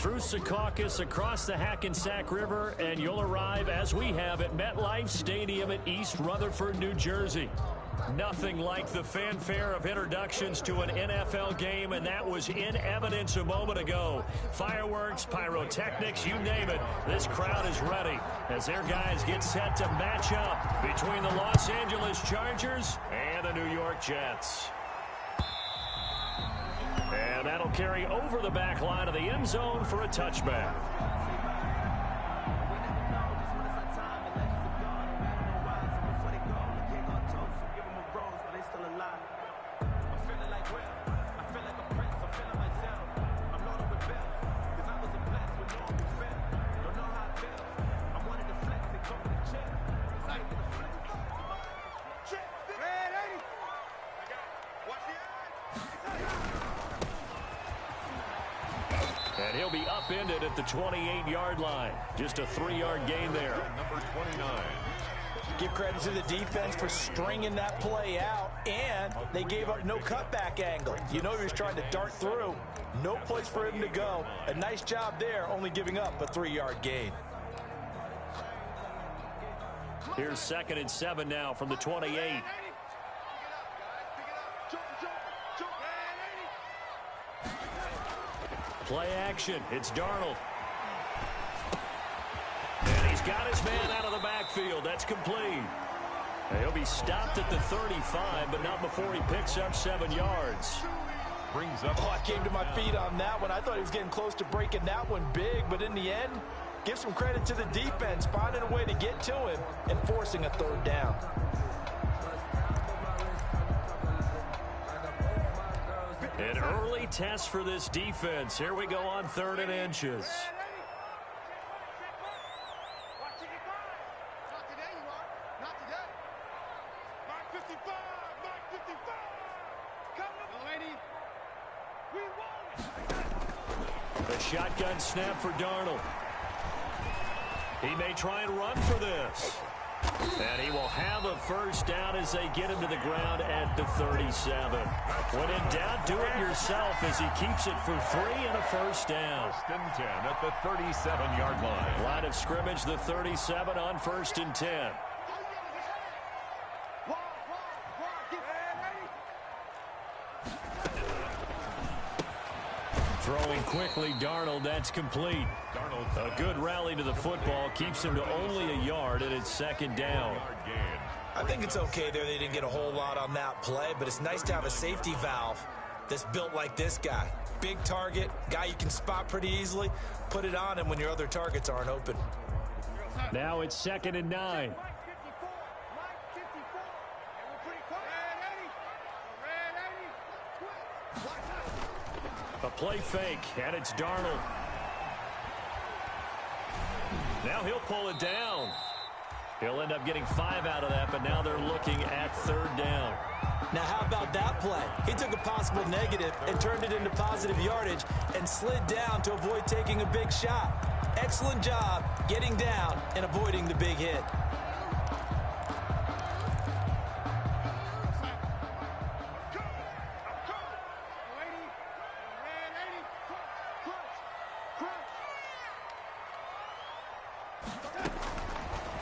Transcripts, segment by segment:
through Secaucus, across the Hackensack River, and you'll arrive, as we have, at MetLife Stadium in East Rutherford, New Jersey. Nothing like the fanfare of introductions to an NFL game, and that was in evidence a moment ago. Fireworks, pyrotechnics, you name it. This crowd is ready as their guys get set to match up between the Los Angeles Chargers and the New York Jets. And that'll carry over the back line of the end zone for a touchback. And he'll be upended at the 28-yard line. Just a 3-yard gain there. Number 29. Give credit to the defense for stringing that play out, and they gave up no cutback angle. You know he was trying to dart through. No place for him to go. A nice job there, only giving up a 3-yard gain. Here's 2nd and 7 now from the 28. Play action. It's Darnold. And he's got his man out of the backfield. That's complete. He'll be stopped at the 35, but not before he picks up 7 yards. Brings up. Oh, I came to my feet on that one. I thought he was getting close to breaking that one big, but in the end, give some credit to the defense, finding a way to get to him and forcing a 3rd down. An early test for this defense. Here we go on 3rd and inches. The shotgun snap for Darnold. He may try and run for this. And he will have a 1st down as they get him to the ground at the 37. When in doubt, do it yourself as he keeps it for 3 and a 1st down. 1st and 10 at the 37-yard line. Line of scrimmage, the 37 on 1st and 10. Throwing quickly, Darnold, that's complete. A good rally to the football keeps him to only a yard, and it's 2nd down. I think it's okay there. They didn't get a whole lot on that play, but it's nice to have a safety valve that's built like this guy. Big target, guy you can spot pretty easily. Put it on him when your other targets aren't open. Now it's 2nd and 9. A play fake, and it's Darnold. Now he'll pull it down. He'll end up getting 5 out of that, but now they're looking at 3rd down. Now how about that play? He took a possible negative and turned it into positive yardage and slid down to avoid taking a big shot. Excellent job getting down and avoiding the big hit.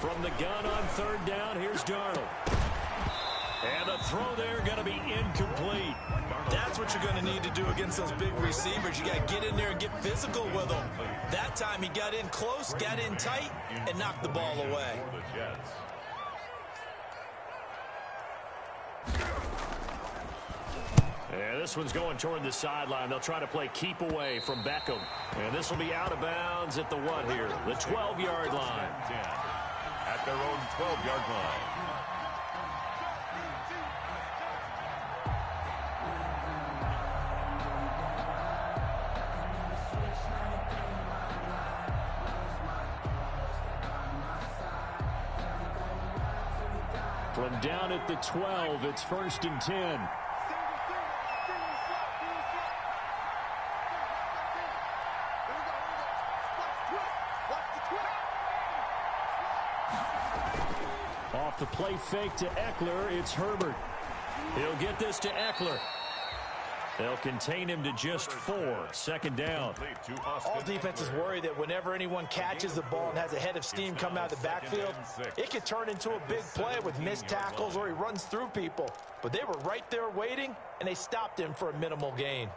From the gun on 3rd down, here's Darnold. And the throw there going to be incomplete. That's what you're going to need to do against those big receivers. You got to get in there and get physical with them. That time he got in close, got in tight, and knocked the ball away. And this one's going toward the sideline. They'll try to play keep away from Beckham. And this will be out of bounds at the what here? The 12-yard line. At their own 12-yard line. From down at the 12, it's 1st and 10. Off the play fake to Eckler, it's Herbert. He'll get this to Eckler. They'll contain him to just 4. Second down. All defenses worry that whenever anyone catches the ball and has a head of steam come out of the backfield, it could turn into a big play with missed tackles or he runs through people. But they were right there waiting, and they stopped him for a minimal gain.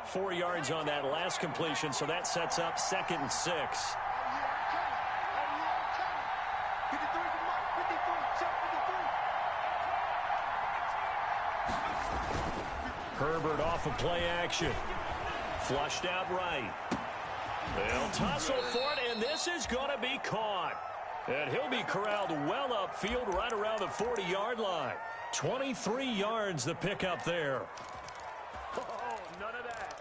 Four yards on that last completion, so that sets up 2nd and 6. Herbert off of play action. Flushed out right. They'll tussle for it, and this is going to be caught. And he'll be corralled well upfield right around the 40-yard line. 23 yards the pickup there. Oh, none of that.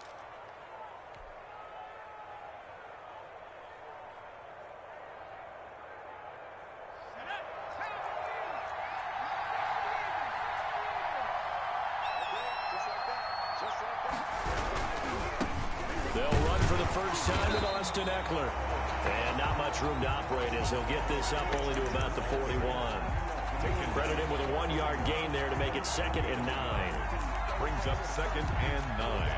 They'll run for the first time with Austin Eckler. And not much room to operate as he'll get this up only to about the 41. Credit him with a 1-yard gain there to make it 2nd and 9. Brings up 2nd and 9.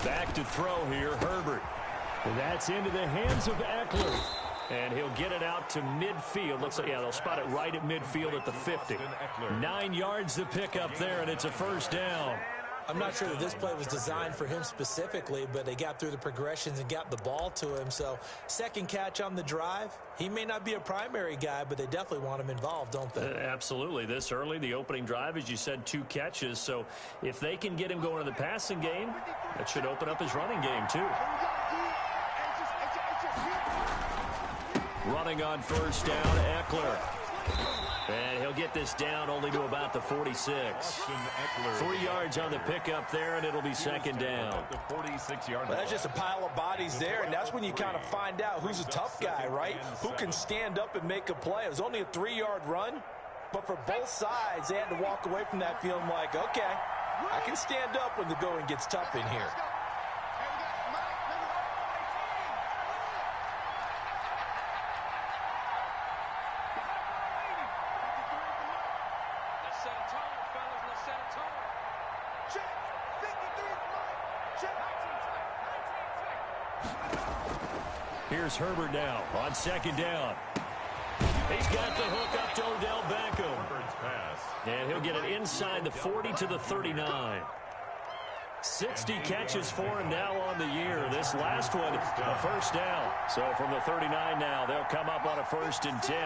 Back to throw here, Herbert. And that's into the hands of Eckler. And he'll get it out to midfield. Looks like, yeah, they'll spot it right at midfield at the 50. 9 yards to pick up there, and it's a first down. I'm not sure that this play was designed for him specifically, but they got through the progressions and got the ball to him. So, second catch on the drive. He may not be a primary guy, but they definitely want him involved, don't they? Absolutely. This early, the opening drive, as you said, 2 catches. So, if they can get him going in the passing game, that should open up his running game, too. Running on first down, Eckler. And he'll get this down only to about the 46. 3 yards on the pickup there, and it'll be 2nd down. Well, that's just a pile of bodies there, and that's when you kind of find out who's a tough guy, right? Who can stand up and make a play. It was only a 3-yard run, but for both sides, they had to walk away from that feeling like, okay, I can stand up when the going gets tough in here. Here's Herbert now on 2nd down. He's got the hook up to Odell Beckham. And he'll get it inside the 40 to the 39. 60 catches for him now on the year. This last one, a first down. So from the 39 now, they'll come up on a 1st and 10.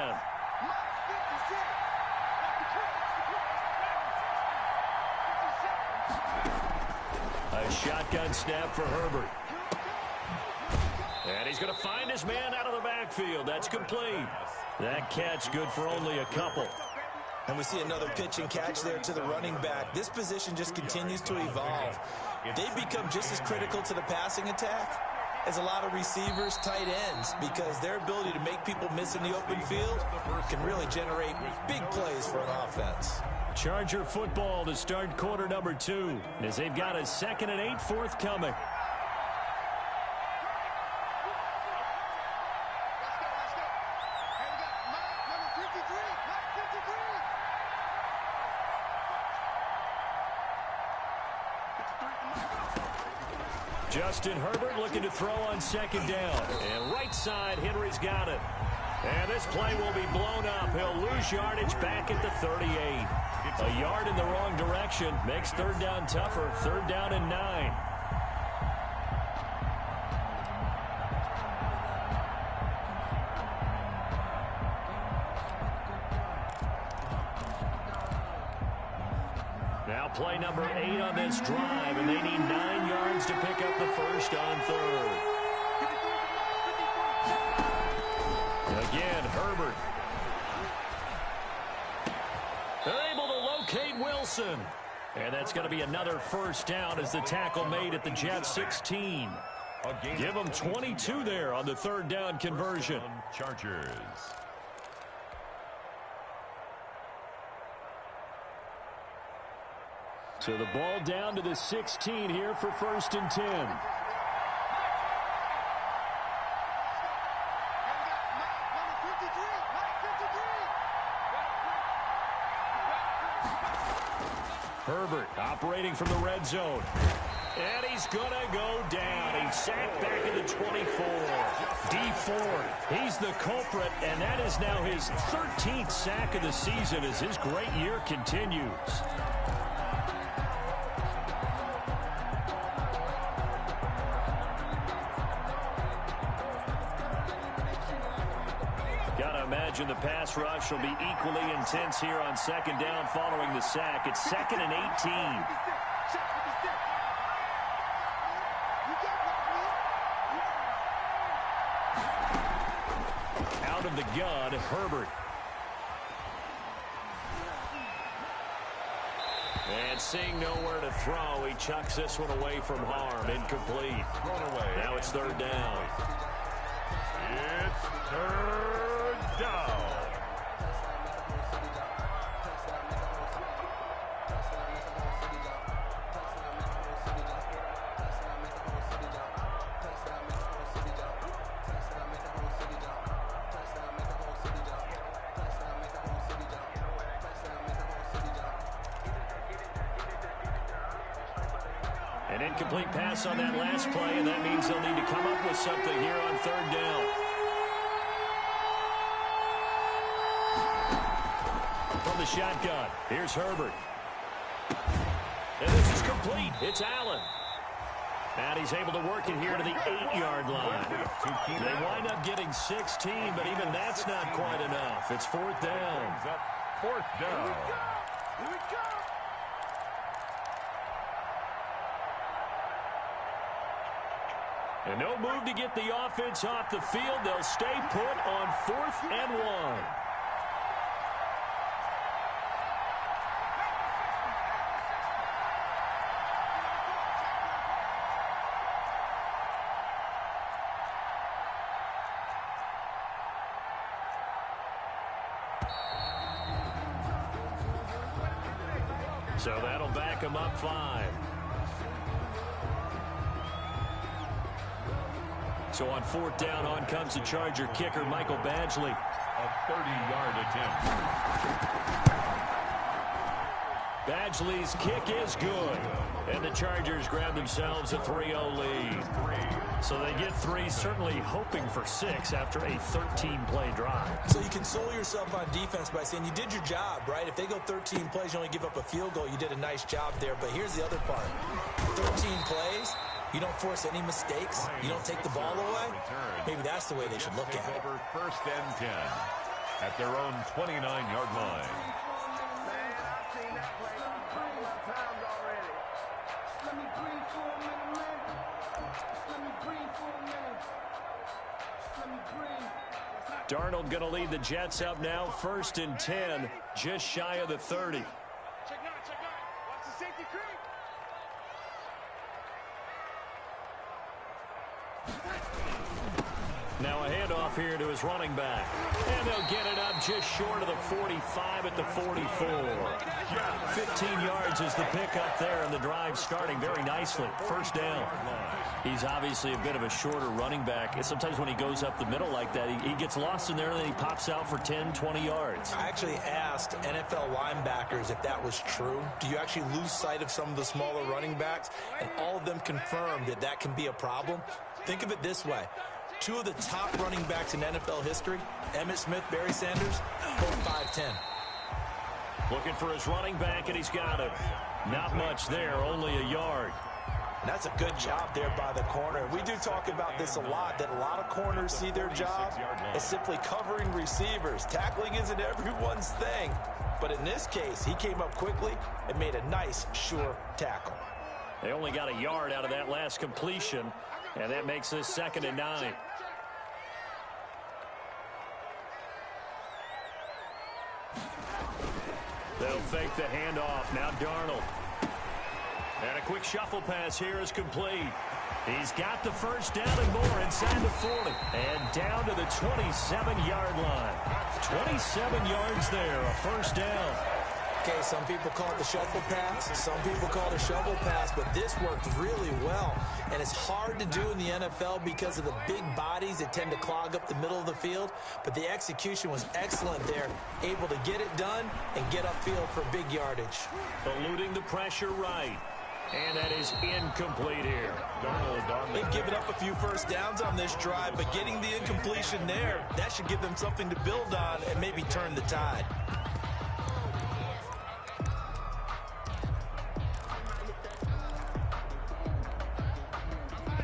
A shotgun snap for Herbert. And he's going to find his man out of the backfield. That's complete. That catch good for only a couple. And we see another pitch and catch there to the running back. This position just continues to evolve. They become just as critical to the passing attack as a lot of receivers, tight ends, because their ability to make people miss in the open field can really generate big plays for an offense. Charger football to start quarter number 2 as they've got a 2nd and 8 forthcoming. Justin Herbert looking to throw on 2nd down. And right side, Henry's got it. And this play will be blown up. He'll lose yardage back at the 38. A yard in the wrong direction makes 3rd down tougher. 3rd down and 9. Now play number 8 on this drive, and they need 9 yards to pick up the first on 3rd. Again, Herbert. They're able to locate Wilson. And that's going to be another first down as the tackle made at the Jets 16. Give them 22 there on the third down conversion. Chargers. So the ball down to the 16 here for 1st and 10. Herbert operating from the red zone. And he's going to go down. He's sacked back in the 24. D4, he's the culprit, and that is now his 13th sack of the season as his great year continues. Gotta imagine the pass rush will be equally intense here on 2nd down following the sack. It's 2nd and 18. Out of the gun, Herbert. And seeing nowhere to throw, he chucks this one away from harm. Incomplete. Now it's 3rd down. It's 3rd down. An incomplete pass on that last play, and that means they'll need to come up with something here on 3rd down. From the shotgun, here's Herbert. And this is complete. It's Allen. And he's able to work it here to the 8-yard line. They wind up getting 16, but even that's not quite enough. It's 4th down. 4th down. Here we go. And no move to get the offense off the field. They'll stay put on 4th and 1. So that'll back them up 5. So on 4th down, on comes the Charger kicker, Michael Badgley. A 30-yard attempt. Badgley's kick is good. And the Chargers grab themselves a 3-0 lead. So they get 3, certainly hoping for 6 after a 13-play drive. So you console yourself on defense by saying you did your job, right? If they go 13 plays, you only give up a field goal, you did a nice job there. But here's the other part. 13 plays, you don't force any mistakes, you don't take the ball away. Maybe that's the way they should look at it. 1st and 10 at their own 29-yard line. Darnold going to lead the Jets up now, 1st and 10, just shy of the 30. Check out. Watch the safety creep. Now a handoff here to his running back. And they'll get it up just short of the 45 at the 44. 15 yards is the pickup there, and the drive starting very nicely. 1st down. He's obviously a bit of a shorter running back. And sometimes when he goes up the middle like that, he gets lost in there, and then he pops out for 10, 20 yards. I actually asked NFL linebackers if that was true. Do you actually lose sight of some of the smaller running backs? And all of them confirmed that that can be a problem. Think of it this way. 2 of the top running backs in NFL history, Emmitt Smith, Barry Sanders, both 5'10". Looking for his running back, and he's got it. Not much there, only a yard. And that's a good job there by the corner. We do talk about this a lot, that a lot of corners see their job as simply covering receivers. Tackling isn't everyone's thing. But in this case, he came up quickly and made a nice, sure tackle. They only got a yard out of that last completion, and that makes this 2nd and 9. They'll fake the handoff. Now Darnold. And a quick shuffle pass here is complete. He's got the first down and more inside the 40. And down to the 27-yard line. 27 yards there, a first down. Okay, some people call it the shuffle pass. Some people call it a shovel pass, but this worked really well. And it's hard to do in the NFL because of the big bodies that tend to clog up the middle of the field. But the execution was excellent there, able to get it done and get upfield for big yardage. Eluding the pressure right. And that is incomplete here. They've given up a few first downs on this drive, but getting the incompletion there, that should give them something to build on and maybe turn the tide.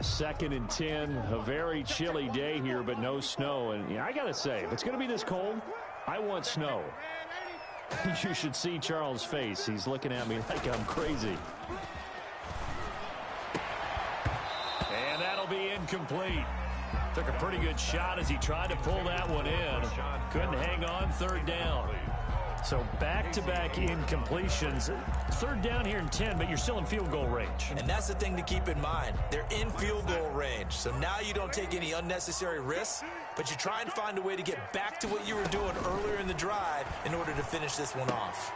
Second and 10, a very chilly day here, but no snow. And yeah, I got to say, if it's going to be this cold, I want snow. You should see Charles' face. He's looking at me like I'm crazy. And that'll be incomplete. Took a pretty good shot as he tried to pull that one in. Couldn't hang on, third down. So back-to-back incompletions. Third down here in 10, but you're still in field goal range. And that's the thing to keep in mind. They're in field goal range. So now you don't take any unnecessary risks, but you try and find a way to get back to what you were doing earlier in the drive in order to finish this one off.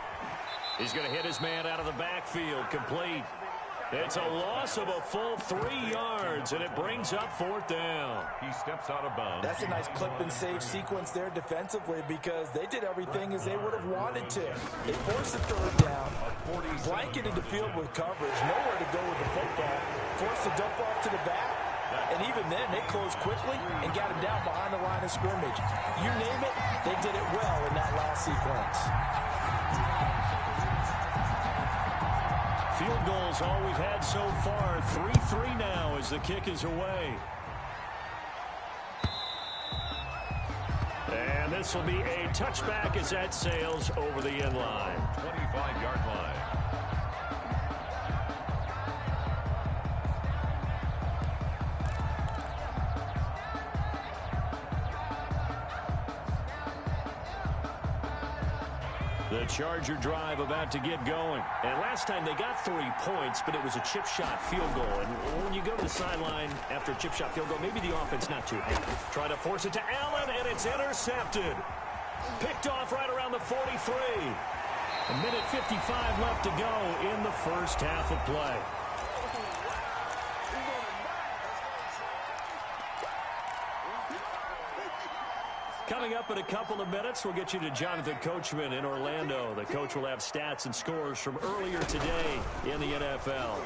He's going to hit his man out of the backfield, complete. It's a loss of a full 3 yards, and it brings up fourth down. He steps out of bounds. That's a nice clip and save sequence there defensively because they did everything as they would have wanted to. They forced the third down, blanketed the field with coverage, nowhere to go with the football, forced the dump off to the back, and even then they closed quickly and got him down behind the line of scrimmage. You name it, they did it well in that last sequence. Field goals all we've had so far. 3-3 now as the kick is away. And this will be a touchback as that sails over the end line. 25-yard line. The Charger drive about to get going. And last time they got 3 points, but it was a chip shot field goal. And when you go to the sideline after a chip shot field goal, maybe the offense not too happy. Try to force it to Allen, and it's intercepted. Picked off right around the 43. A minute 55 left to go in the first half of play. Coming up in a couple of minutes, we'll get you to Jonathan Coachman in Orlando. The coach will have stats and scores from earlier today in the NFL.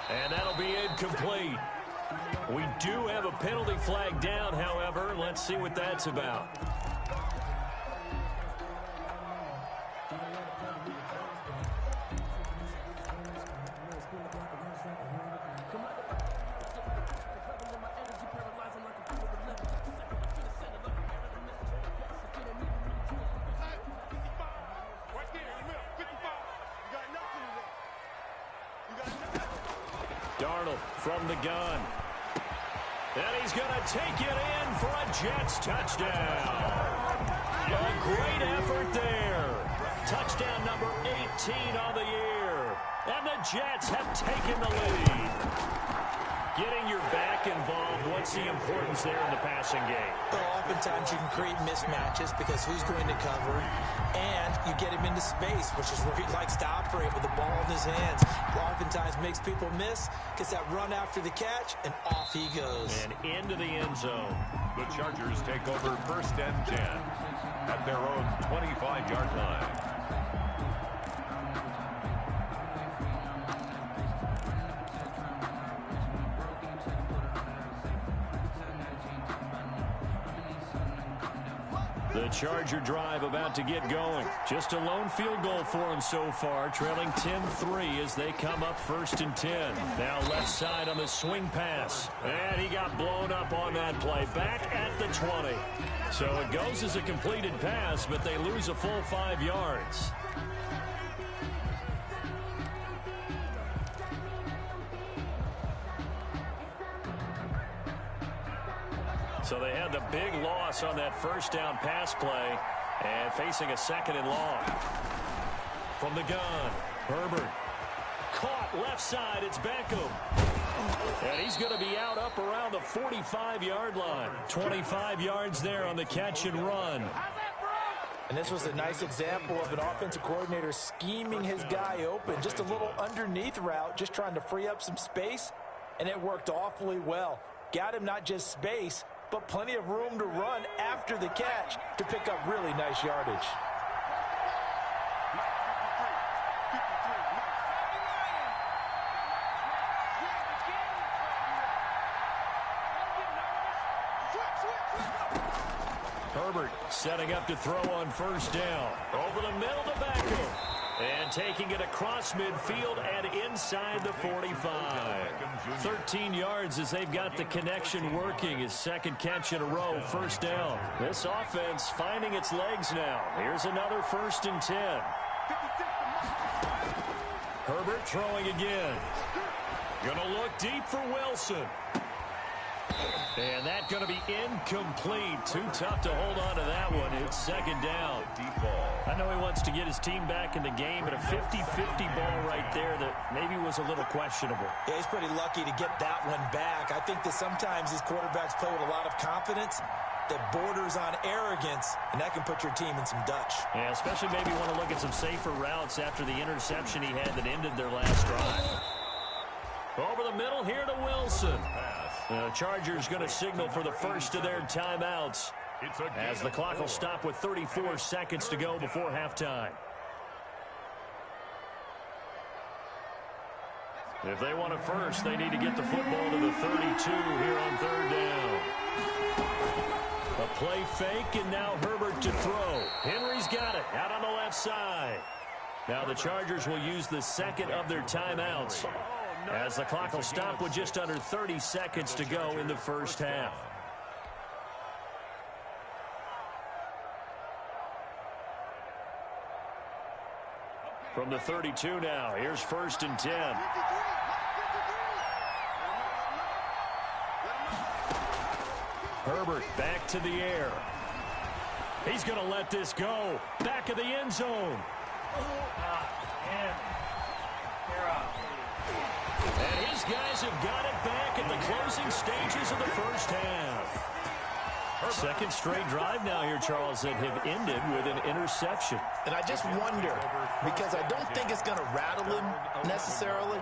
And that'll be incomplete. We do have a penalty flag down, however. Let's see what that's about. From the gun. And he's going to take it in for a Jets touchdown. A great effort there. Touchdown number 18 on the year. And the Jets have taken the lead. Getting your back involved, what's the importance there in the passing game? Well, oftentimes you can create mismatches because who's going to cover, and you get him into space, which is where he likes to operate with the ball in his hands. Oftentimes makes people miss, gets that run after the catch, and off he goes. And into the end zone. The Chargers take over first and 10 at their own 25-yard line. The Charger drive about to get going. Just a lone field goal for him so far, trailing 10-3 as they come up first and 10. Now left side on the swing pass. And he got blown up on that play. Back at the 20. So it goes as a completed pass, but they lose a full 5 yards. So they had the big loss on that first down pass play and facing a second and long. From the gun, Herbert left side. It's Beckham. And he's going to be out up around the 45-yard line. 25 yards there on the catch and run. And this was a nice example of an offensive coordinator scheming his guy open. Just a little underneath route, just trying to free up some space, and it worked awfully well. Got him not just space, but plenty of room to run after the catch to pick up really nice yardage. Herbert setting up to throw on first down. Over the middle to Beckham. And taking it across midfield and inside the 45. 13 yards as they've got the connection working. His second catch in a row, first down. This offense finding its legs now. Here's another 1st and 10. Herbert throwing again. Gonna look deep for Wilson. And that's going to be incomplete. Too tough to hold on to that one. It's second down. I know he wants to get his team back in the game, but a 50-50 ball right there that maybe was a little questionable. Yeah, he's pretty lucky to get that one back. I think that sometimes these quarterbacks play with a lot of confidence that borders on arrogance, and that can put your team in some Dutch. Yeah, especially maybe want to look at some safer routes after the interception he had that ended their last drive. Over the middle here to Wilson. The Chargers going to signal for the first of their timeouts as the clock will stop with 34 seconds to go before halftime. If they want it first, they need to get the football to the 32 here on third down. A play fake, and now Herbert to throw. Henry's got it out on the left side. Now the Chargers will use the second of their timeouts as the clock will stop with just under 30 seconds to go in the first half. From the 32 now, here's 1st and 10. Herbert back to the air. He's going to let this go. Back of the end zone. And his guys have got it back at the closing stages of the first half. Second straight drive now here, Charles, that have ended with an interception. And I just wonder, because I don't think it's going to rattle him necessarily,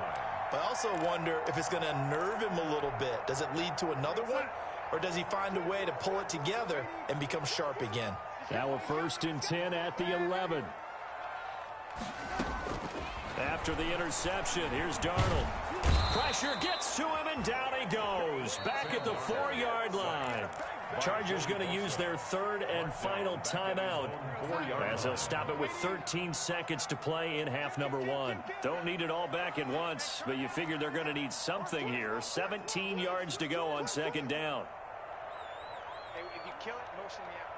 but I also wonder if it's going to unnerve him a little bit. Does it lead to another one, or does he find a way to pull it together and become sharp again? Now a 1st and 10 at the 11. After the interception, here's Darnold. Pressure gets to him, and down he goes. Back at the 4-yard line. Chargers going to use their third and final timeout as they'll stop it with 13 seconds to play in half number 1. Don't need it all back at once, but you figure they're going to need something here. 17 yards to go on second down. Hey, if you kill it, motion me out.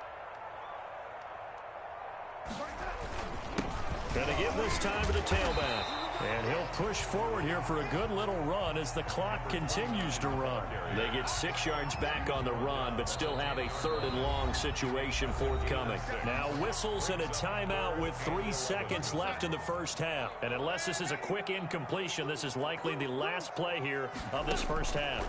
Going to give this time to the tailback. And he'll push forward here for a good little run as the clock continues to run. They get 6 yards back on the run, but still have a 3rd and long situation forthcoming. Now whistles and a timeout with 3 seconds left in the first half. And unless this is a quick incompletion, this is likely the last play here of this first half.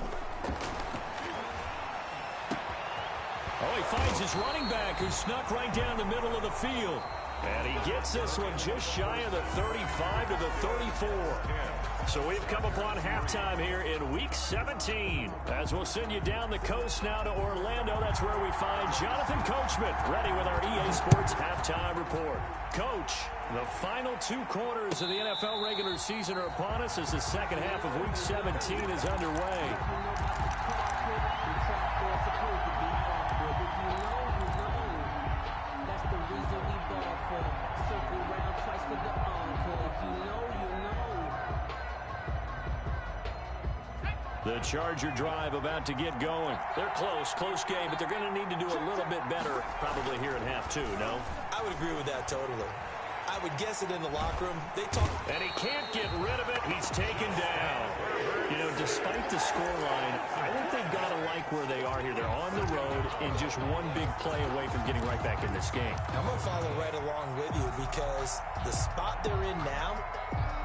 Oh, he finds his running back who snuck right down the middle of the field. And he gets this one just shy of the 35 to the 34. So we've come upon halftime here in Week 17. As we'll send you down the coast now to Orlando, that's where we find Jonathan Coachman, ready with our EA Sports Halftime Report. Coach, the final 2 quarters of the NFL regular season are upon us as the second half of Week 17 is underway. The Charger drive about to get going. They're close game, but they're going to need to do a little bit better probably here at half 2, no? I would agree with that totally. I would guess it in the locker room. They talk. And he can't get rid of it. He's taken down. You know, despite the scoreline, I think they've got to like where they are here. They're on the road and just one big play away from getting right back in this game. I'm going to follow right along with you because the spot they're in now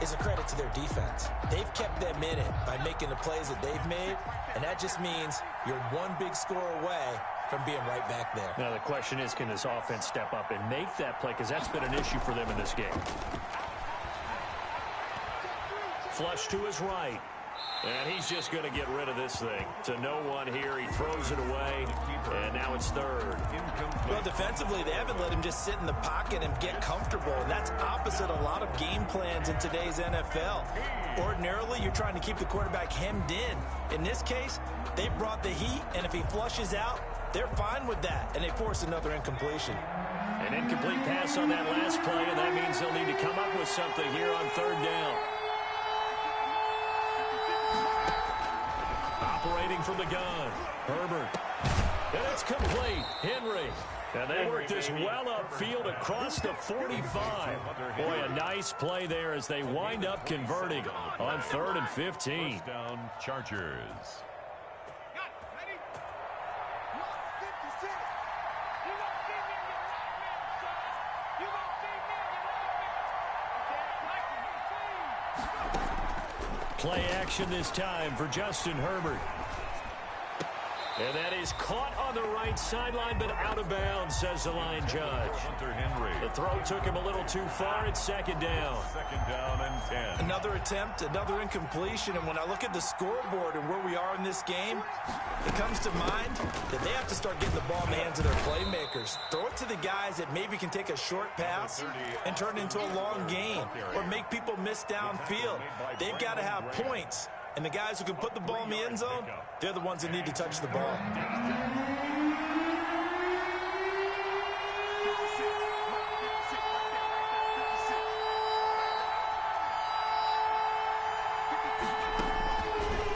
is a credit to their defense. They've kept them in it by making the plays that they've made, and that just means you're one big score away from being right back there. Now the question is, can this offense step up and make that play? Because that's been an issue for them in this game. Flush to his right. And he's just going to get rid of this thing. To no one here. He throws it away. And now it's third. Well, defensively, they haven't let him just sit in the pocket and get comfortable. And that's opposite a lot of game plans in today's NFL. Ordinarily, you're trying to keep the quarterback hemmed in. In this case, they brought the heat. And if he flushes out, they're fine with that. And they force another incompletion. An incomplete pass on that last play. And that means they'll need to come up with something here on third down. Operating from the gun, Herbert. And it's complete. Henry. And they work this well upfield across the 45. Boy, a nice play there as they wind up converting on 3rd and 15. First down, Chargers. Play action this time for Justin Herbert. And that is caught on the right sideline, but out of bounds, says the line judge. Hunter Henry. The throw took him a little too far. It's second down. Second down and 10. Another attempt, another incompletion. And when I look at the scoreboard and where we are in this game, it comes to mind that they have to start getting the ball in the hands of their playmakers. Throw it to the guys that maybe can take a short pass and turn it into a long gain or make people miss downfield. They've got to have points. And the guys who can put the ball in the end zone, they're the ones that need to touch the ball.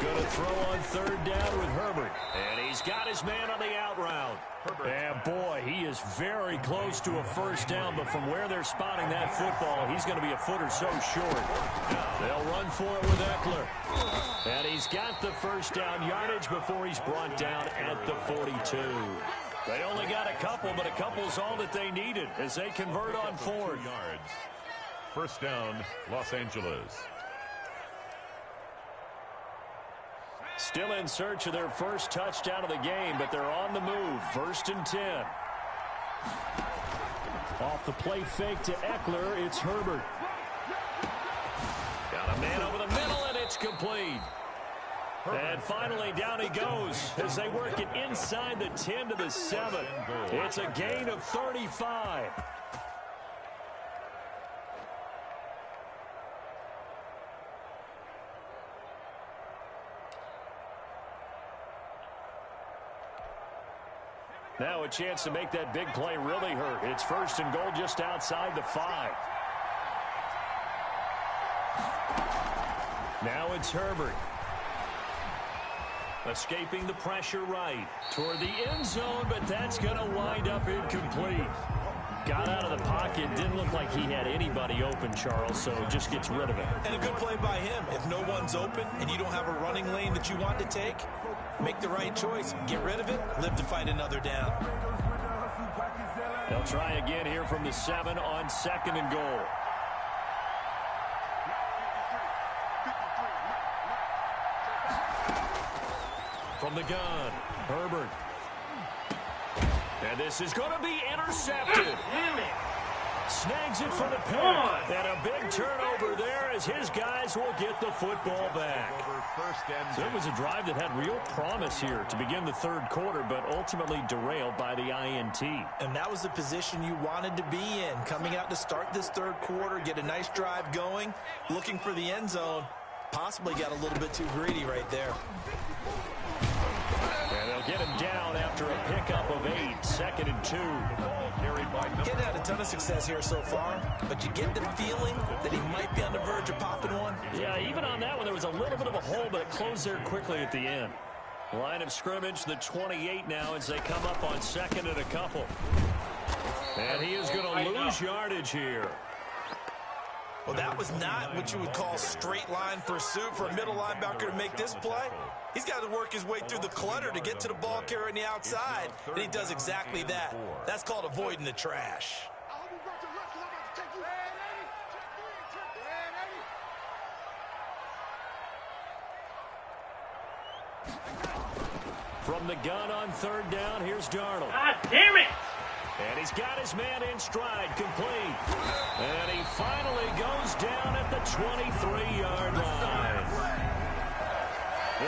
Gonna throw on third down with Herbert. And he's got his man on the out route. And boy, he is very close to a first down, but from where they're spotting that football, he's going to be a foot or so short. They'll run for it with Eckler. And he's got the first down yardage before he's brought down at the 42. They only got a couple, but a couple's all that they needed as they convert on fourth. Yards. First down, Los Angeles. Still in search of their first touchdown of the game, but they're on the move. 1st and 10. Off the play fake to Eckler, it's Herbert. Got a man over the middle, and it's complete. And finally, down he goes as they work it inside the 10 to the 7. It's a gain of 35. Now a chance to make that big play really hurt. It's 1st and goal just outside the 5. Now it's Herbert. Escaping the pressure right toward the end zone, but that's going to wind up incomplete. Got out of the pocket. Didn't look like he had anybody open, Charles, so just gets rid of it. And a good play by him. If no one's open and you don't have a running lane that you want to take, make the right choice. Get rid of it. Live to fight another down. They'll try again here from the 7 on 2nd and goal. From the gun, Herbert. And this is going to be intercepted. Snags it for the pick. And a big turnover there as his guys will get the football back. So it was a drive that had real promise here to begin the 3rd quarter, but ultimately derailed by the INT. And that was the position you wanted to be in. Coming out to start this 3rd quarter, get a nice drive going, looking for the end zone. Possibly got a little bit too greedy right there. And they'll get him down after a pickup of 8, 2nd and 2. Getting had a ton of success here so far, but you get the feeling that he might be on the verge of popping one. Yeah, even on that one, there was a little bit of a hole, but it closed there quickly at the end. Line of scrimmage, the 28 now as they come up on 2nd and a couple. And he is going to lose yardage here. Well, that was not what you would call straight line pursuit for a middle linebacker to make this play. He's got to work his way through the clutter to get to the ball carrier on the outside, and he does exactly that. That's called avoiding the trash. From the gun on third down, here's Darnold. God damn it! And he's got his man in stride, complete. And he finally goes down at the 23-yard line.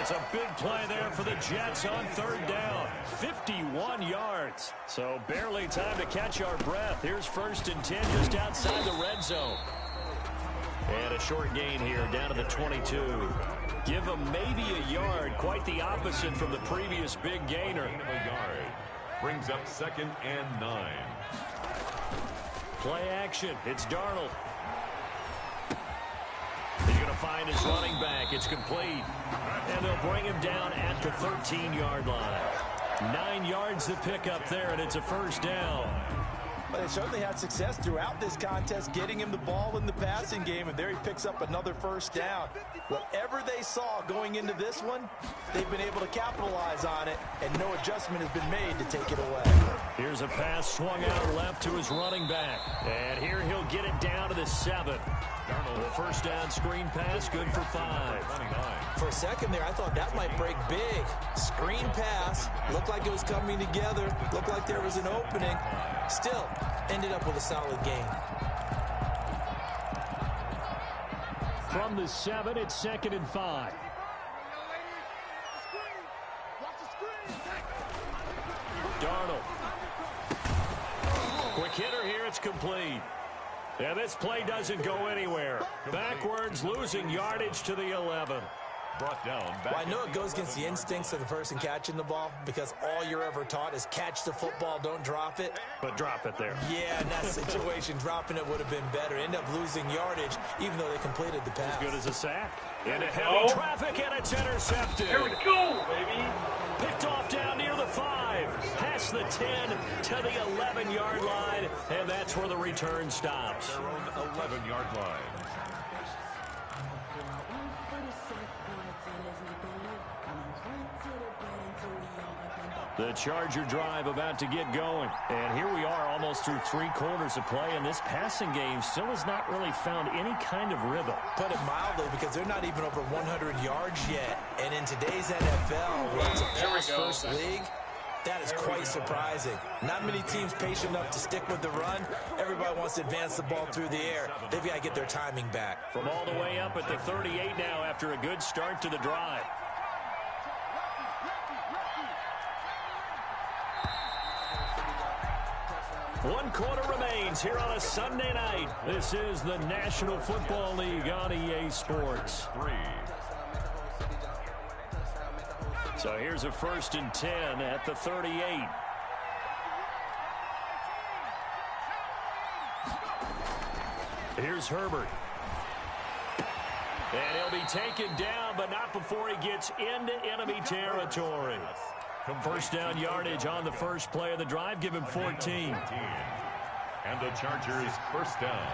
It's a big play there for the Jets on third down. 51 yards. So barely time to catch our breath. Here's 1st and 10 just outside the red zone. And a short gain here down to the 22. Give him maybe a yard. Quite the opposite from the previous big gainer. A yard. Brings up 2nd and 9. Play action. It's Darnold. He's going to find his running back. It's complete. And they'll bring him down at the 13-yard line. 9 yards to pick up there, and it's a 1st down. But they certainly had success throughout this contest, getting him the ball in the passing game, and there he picks up another 1st down. Whatever they saw going into this one, they've been able to capitalize on it, and no adjustment has been made to take it away. Here's a pass swung out left to his running back. And here he'll get it down to the 7. The 1st down screen pass, good for 5. For a second there, I thought that might break big. Screen pass, looked like it was coming together, looked like there was an opening. Still, ended up with a solid gain. From the 7, it's 2nd and 5. Darnold. Quick hitter here, it's complete. And this play doesn't go anywhere. Backwards, losing yardage to the 11. Brought down. Well, I know it goes against the instincts of the person catching the ball because all you're ever taught is catch the football, don't drop it. But drop it there. Yeah, in that situation, dropping it would have been better. End up losing yardage, even though they completed the pass. As good as a sack. Into heavy traffic, and it's intercepted. Here we go, baby. Picked off down near the 5. Past the 10 to the 11-yard line, and that's where the return stops. Their own 11-yard line. The Charger drive about to get going. And here we are almost through 3 quarters of play, and this passing game still has not really found any kind of rhythm. Put it mildly, because they're not even over 100 yards yet. And in today's NFL, where it's a pass-first league, that is quite surprising. Not many teams patient enough to stick with the run. Everybody wants to advance the ball through the air. They've got to get their timing back. From all the way up at the 38 now after a good start to the drive. One quarter remains here on a Sunday night. This is the National Football League on EA Sports. 3. So here's a 1st and 10 at the 38. Here's Herbert. And he'll be taken down, but not before he gets into enemy territory. 1st down yardage on the first play of the drive. Give him 14. And the Chargers 1st down.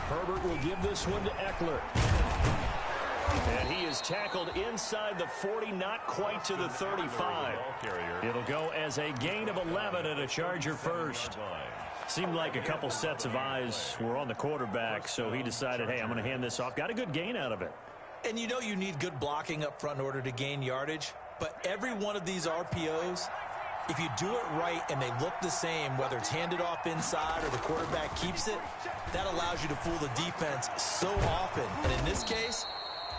Herbert will give this one to Eckler. And he is tackled inside the 40, not quite to the 35. It'll go as a gain of 11 and a Charger 1st. Seemed like a couple sets of eyes were on the quarterback, so he decided, hey, I'm going to hand this off. Got a good gain out of it. And you know you need good blocking up front in order to gain yardage. But every one of these RPOs, if you do it right and they look the same, whether it's handed off inside or the quarterback keeps it, that allows you to fool the defense so often. And in this case,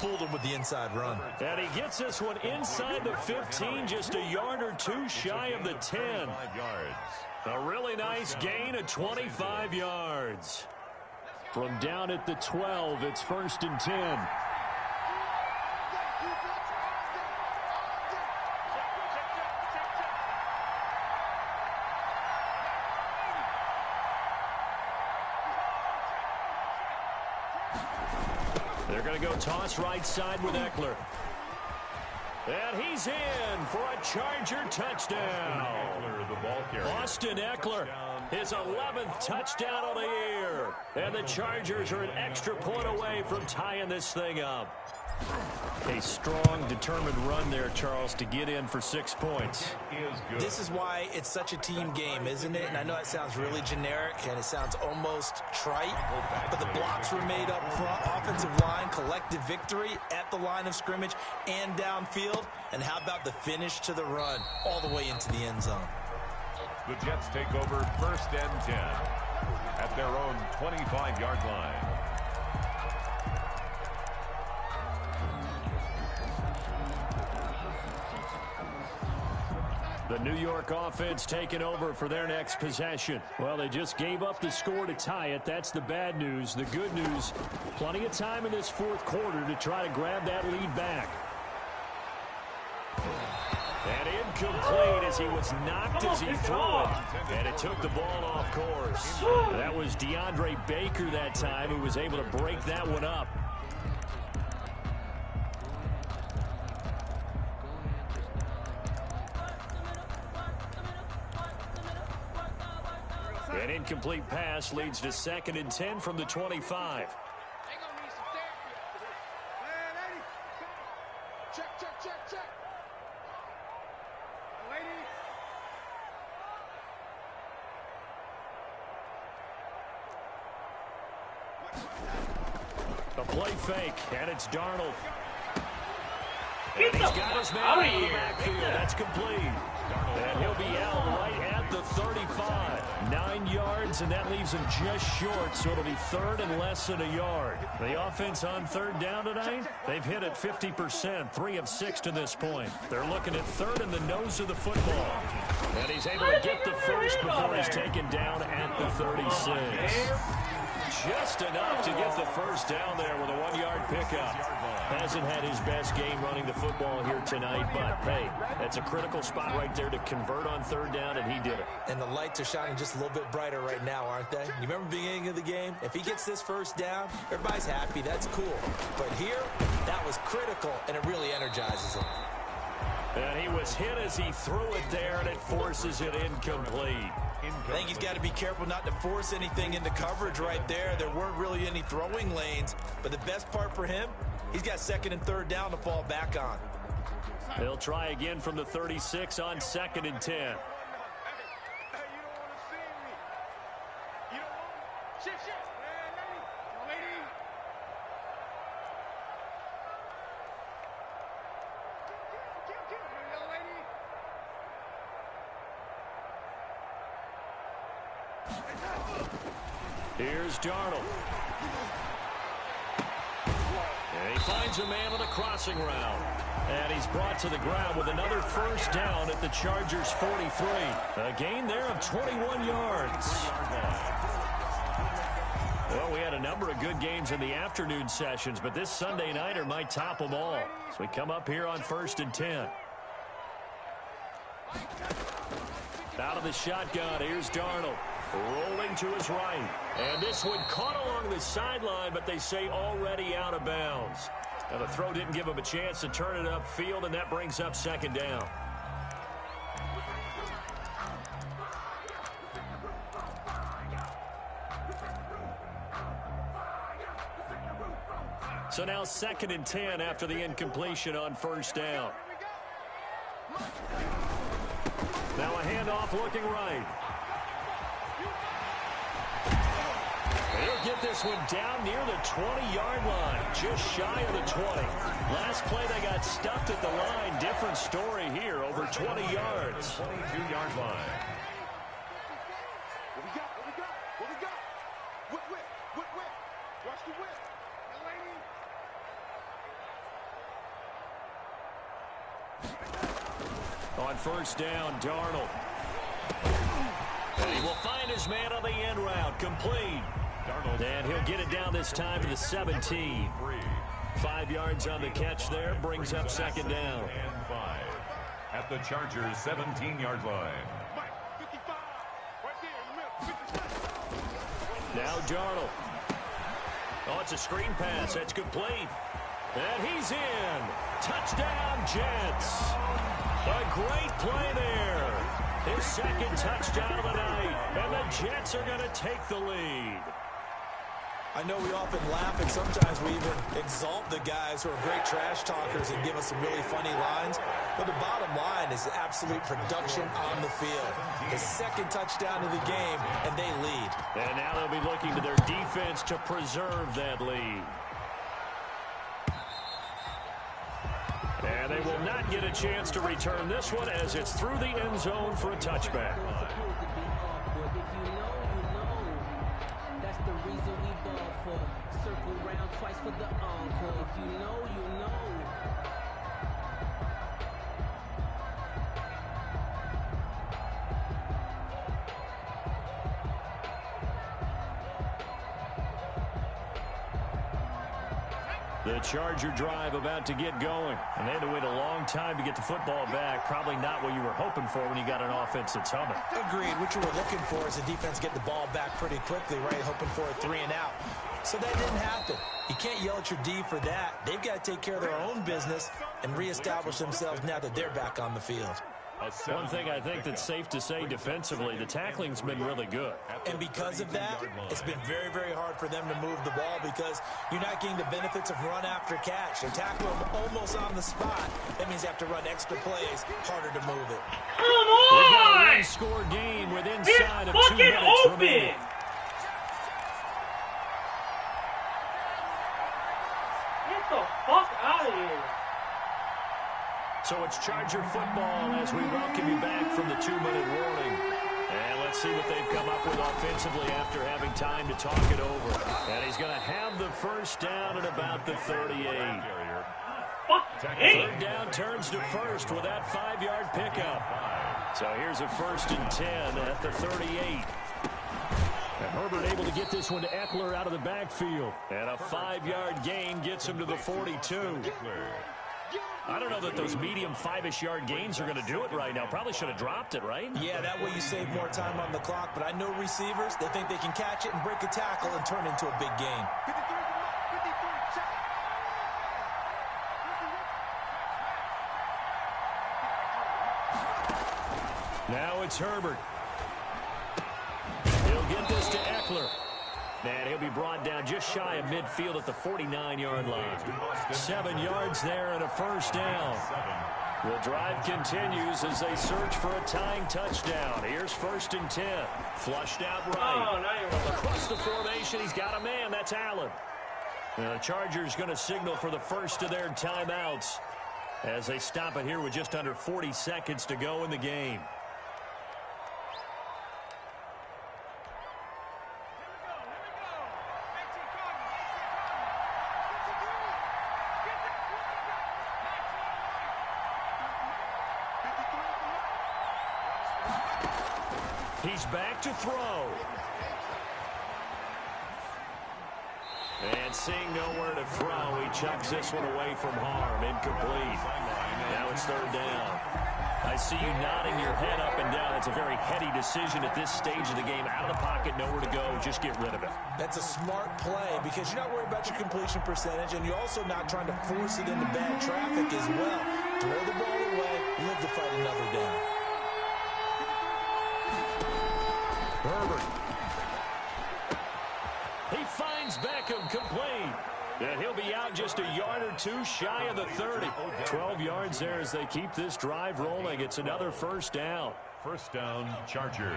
fooled them with the inside run. And he gets this one inside the 15, just a yard or 2 shy of the 10. 5 yards. A really nice gain of 25 yards. From down at the 12, it's 1st and 10. They're going to go toss right side with Eckler. And he's in for a Charger touchdown. Austin Eckler, his 11th touchdown of the year. And the Chargers are an extra point away from tying this thing up. A strong, determined run there, Charles, to get in for 6 points. This is why it's such a team game, isn't it? And I know it sounds really generic and it sounds almost trite, but the blocks were made up front, offensive line, collective victory at the line of scrimmage and downfield. And how about the finish to the run all the way into the end zone? The Jets take over 1st and 10 at their own 25-yard line. The New York offense taking over for their next possession. Well, they just gave up the score to tie it. That's the bad news. The good news, plenty of time in this 4th quarter to try to grab that lead back. And incomplete as he was knocked as he threw it. And it took the ball off course. That was DeAndre Baker that time who was able to break that one up. An incomplete pass leads to 2nd and 10 from the 25. A play fake, and it's Darnold. And he's got his man in the backfield. That's complete. And he'll be out right at the 35. 9 yards, and that leaves him just short, so it'll be 3rd and less than a yard. The offense on 3rd down tonight, they've hit it 50%, 3 of 6 to this point. They're looking at 3rd in the nose of the football. And he's able to get the first before he's taken down at the 36. Just enough to get the first down there with a 1-yard pickup. Hasn't had his best game running the football here tonight, but hey, that's a critical spot right there to convert on 3rd down, and he did it. And the lights are shining just a little bit brighter right now, aren't they? You remember the beginning of the game? If he gets this first down, everybody's happy. That's cool. But here, that was critical, and it really energizes him. And he was hit as he threw it there, and it forces it incomplete. I think he's got to be careful not to force anything into coverage right there. There weren't really any throwing lanes, but the best part for him, he's got 2nd and 3rd down to fall back on. They'll try again from the 36 on 2nd and 10. Here's Darnold. And he finds a man on a crossing route. And he's brought to the ground with another first down at the Chargers' 43. A gain there of 21 yards. Well, we had a number of good games in the afternoon sessions, but this Sunday nighter might top them all. So we come up here on 1st and 10. Out of the shotgun, here's Darnold. Rolling to his right. And this one caught along the sideline, but they say already out of bounds. Now the throw didn't give him a chance to turn it upfield, and that brings up 2nd down. So now 2nd and 10 after the incompletion on 1st down. Now a handoff looking right. They'll get this one down near the 20-yard line, just shy of the 20. Last play, they got stuffed at the line. Different story here, over 20 yards. 22-yard line. What we got? What we got? What we got? Whip. Watch the whip. On 1st down, Darnold. And he will find his man on the end route, complete. And he'll get it down this time to the 17. 5 yards on the catch there, brings up 2nd down. And 5 at the Chargers' 17-yard line. Now Darnold. Oh, it's a screen pass. That's complete. And he's in. Touchdown, Jets. A great play there. His second touchdown of the night. And the Jets are going to take the lead. I know we often laugh, and sometimes we even exalt the guys who are great trash talkers and give us some really funny lines. But the bottom line is absolute production on the field. His second touchdown of the game, and they lead. And now they'll be looking to their defense to preserve that lead. And they will not get a chance to return this one as it's through the end zone for a touchback. Circle round twice for the encore. If you know, you know. The Charger drive about to get going. And they had to wait a long time to get the football back. Probably not what you were hoping for when you got an offense that's humming. Agreed. What you were looking for is the defense get the ball back pretty quickly, right? Hoping for a 3 and out. So that didn't happen. You can't yell at your D for that. They've got to take care of their own business and reestablish themselves now that they're back on the field. One thing I think that's safe to say defensively, the tackling's been really good. And because of that, it's been very, very hard for them to move the ball because you're not getting the benefits of run after catch. They tackle them almost on the spot. That means they have to run extra plays, harder to move it. Come on! We've got a one-score game with inside of 2 minutes remaining. Get the fuck out of here. So it's Charger football as we welcome you back from the 2-minute warning. And let's see what they've come up with offensively after having time to talk it over. And he's going to have the first down at about the 38. Third down turns to first with that 5-yard pickup. So here's a 1st and 10 at the 38. And Herbert able to get this one to Eckler out of the backfield. And a 5-yard gain gets him to the 42. I don't know that those medium 5-ish yard gains are going to do it right now. Probably should have dropped it, right? Yeah, that way you save more time on the clock. But I know receivers, they think they can catch it and break a tackle and turn into a big gain. Now it's Herbert. He'll get this to Eckler. And he'll be brought down just shy of midfield at the 49-yard line. 7 yards there and a first down. The drive continues as they search for a tying touchdown. Here's 1st and 10. Flushed out right. Across the formation, he's got a man. That's Allen. And the Chargers going to signal for the first of their timeouts as they stop it here with just under 40 seconds to go in the game. He's back to throw. And seeing nowhere to throw, he chucks this one away from harm. Incomplete. Now it's 3rd down. I see you nodding your head up and down. It's a very heady decision at this stage of the game. Out of the pocket, nowhere to go. Just get rid of it. That's a smart play because you're not worried about your completion percentage, and you're also not trying to force it into bad traffic as well. Throw the ball away, live to fight another down. Herbert. He finds Beckham complete. And he'll be out just a yard or two shy of the 30. 12 yards there as they keep this drive rolling. It's another first down. First down, Chargers.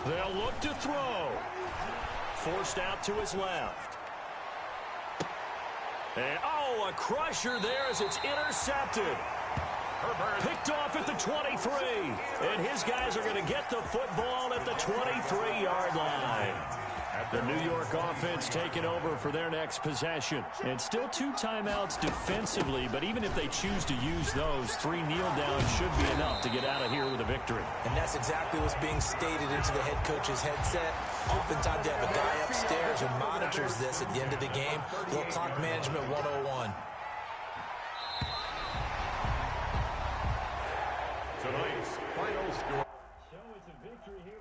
They'll look to throw. Forced out to his left. And, a crusher there as it's intercepted. Picked off at the 23. And his guys are going to get the football at the 23-yard line. The New York offense taking over for their next possession. And still 2 timeouts defensively, but even if they choose to use those, 3 kneel-downs should be enough to get out of here with a victory. And that's exactly what's being stated into the head coach's headset. Oftentimes they have a guy upstairs who monitors this at the end of the game. Little clock management 101. Tonight's final score. So it's a victory here.